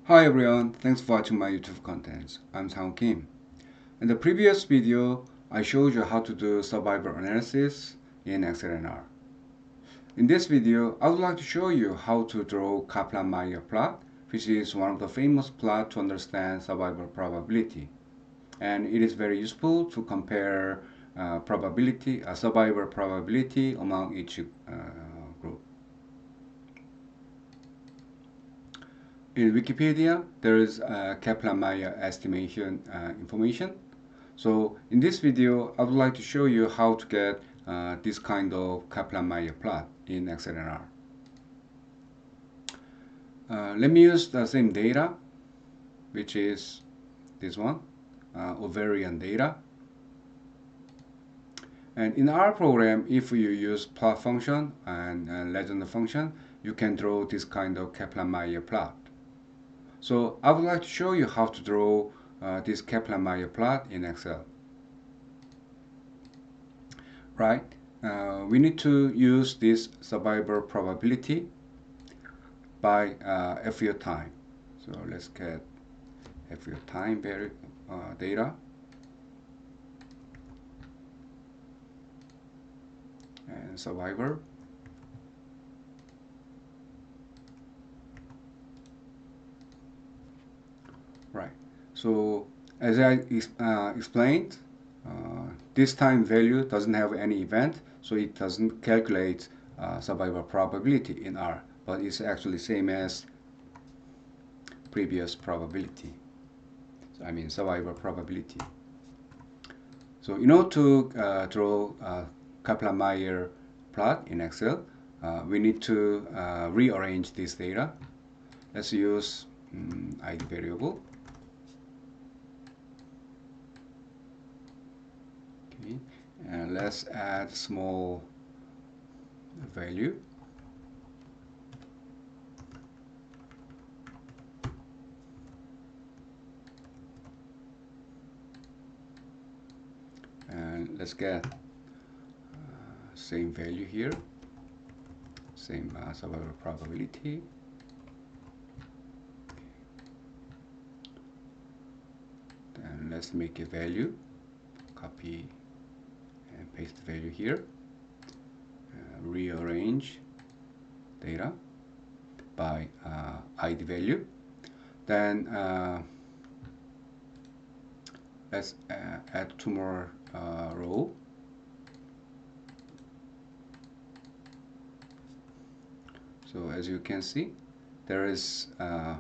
Hi everyone, thanks for watching my YouTube contents. I'm Sangwoo Kim. In the previous video, I showed you how to do survivor analysis in Excel and R. In this video, I would like to show you how to draw Kaplan Meier plot, which is one of the famous plots to understand survivor probability. And it is very useful to compare survivor probability among each group. In Wikipedia, there is Kaplan Meier estimation information. So in this video, I would like to show you how to get this kind of Kaplan Meier plot in Excel and R. Let me use the same data, which is this one, ovarian data. And in our program, if you use plot function and legend function, you can draw this kind of Kaplan Meier plot. So I would like to show you how to draw this Kaplan Meier plot in Excel. Right? We need to use this survivor probability by FU time. So let's get FU time data. And survivor. Right. So as I explained, this time value doesn't have any event, so it doesn't calculate survivor probability in R, but it's actually same as previous probability. So, I mean survivor probability. So in order to draw Kaplan Meier plot in Excel, we need to rearrange this data. Let's use ID variable. Okay, and let's add small value. And let's get same value here, same survivor probability. Then let's make a value, copy and paste the value here, rearrange data by ID value. Then let's add two more row. So as you can see, there is a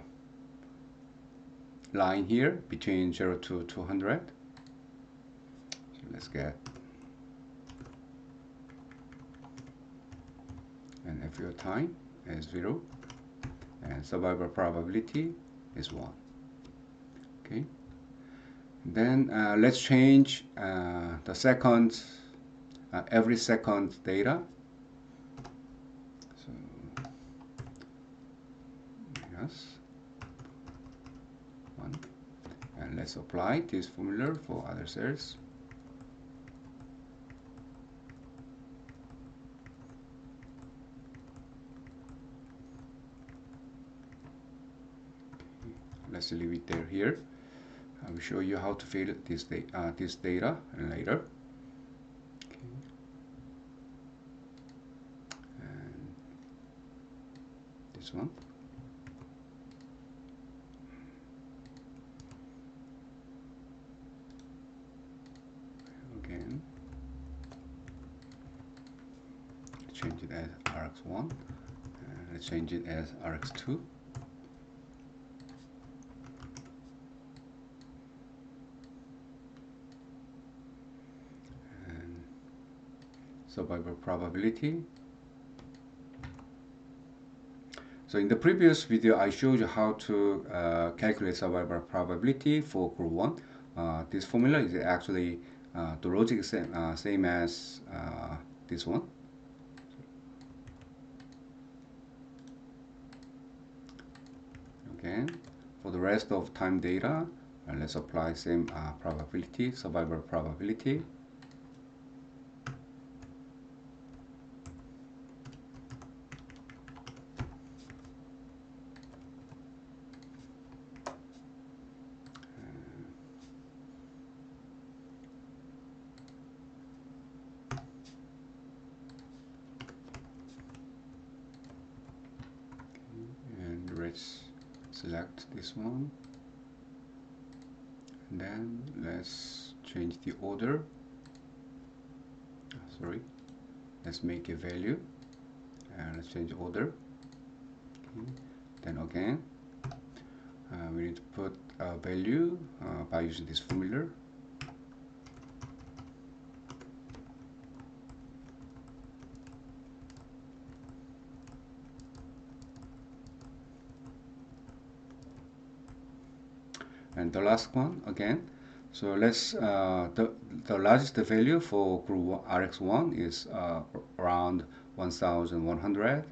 line here between 0 to 200. So let's get and FU time is 0 and survivor probability is 1. Okay. Then let's change the second, every second data. So yes, 1, and let's apply this formula for other cells. Okay. Let's leave it there here. I will show you how to fill this data later. Okay. And this one. Again, change it as RX1. Let's change it as RX2. Survivor probability. So in the previous video, I showed you how to calculate survivor probability for group 1. This formula is actually the logic is same as this one. Again, for the rest of time data, let's apply same probability, survivor probability. let's select this one, and then let's change the order. Sorry, let's make a value and let's change order. Okay. Then again, we need to put a value by using this formula. And the last one again. So let's the largest value for group RX1 is around 1100,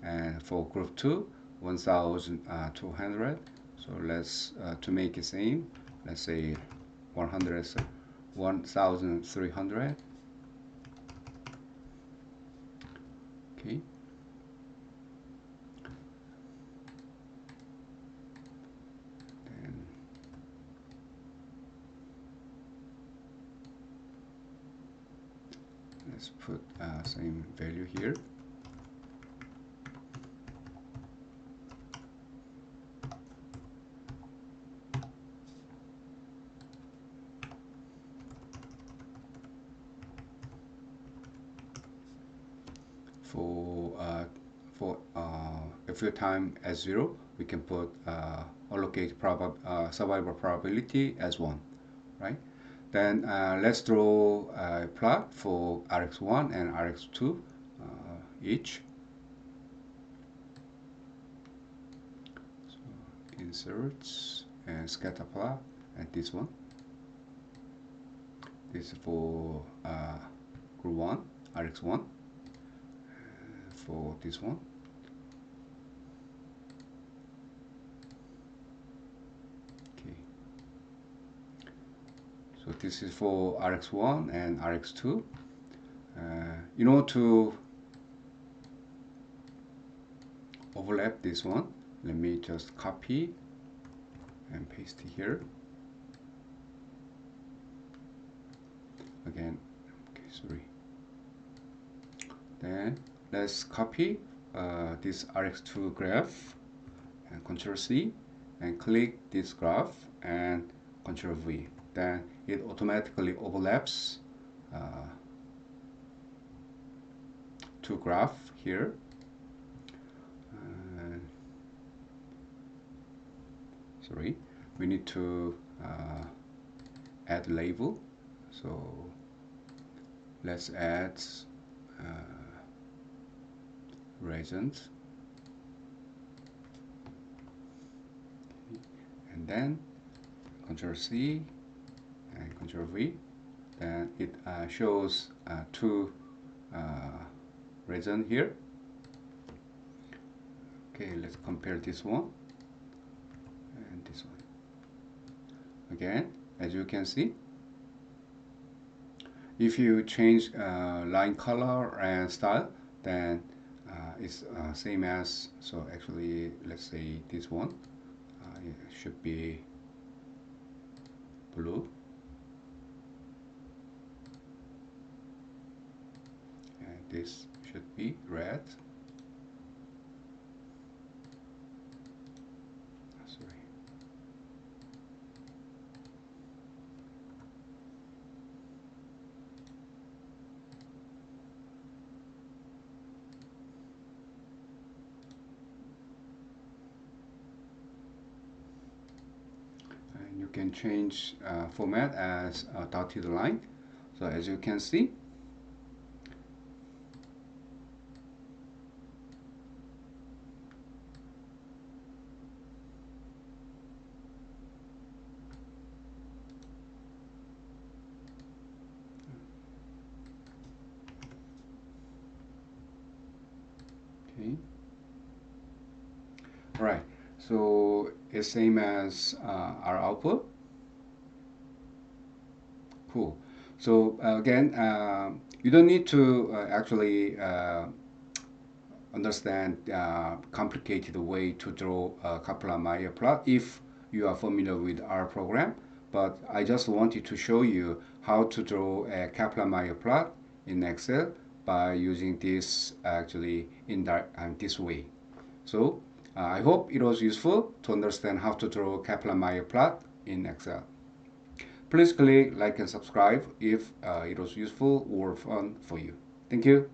and for group 2 1200. So let's to make it same, let's say 100 1300. Okay. Let's put same value here. For if your time as 0, we can put allocate survival probability as 1, right? Then let's draw a plot for RX1 and RX2 each. So inserts and scatter plot, and this one. This is for group 1, RX1. For this one. Okay. So this is for RX1 and RX2. In order to overlap this one, let me just copy and paste here. Again, okay, sorry. Then let's copy this RX2 graph and Control C and click this graph and Control V. Then it automatically overlaps two graphs here. Sorry, we need to add label. So let's add regions, and then Control C and Control V. Then it shows two regions here. Okay, let's compare this one and this one. Again, as you can see, if you change line color and style, then it's same as, so actually let's say this one it should be blue, and this should be red. Sorry. And you can change format as a dotted line. So as you can see, okay, right, so it's same as our output. Cool. So again, you don't need to actually understand complicated way to draw a Kaplan Meier plot if you are familiar with our program. But I just wanted to show you how to draw a Kaplan Meier plot in Excel by using this actually in this way. So I hope it was useful to understand how to draw Kaplan Meier plot in Excel. Please click like and subscribe if it was useful or fun for you. Thank you.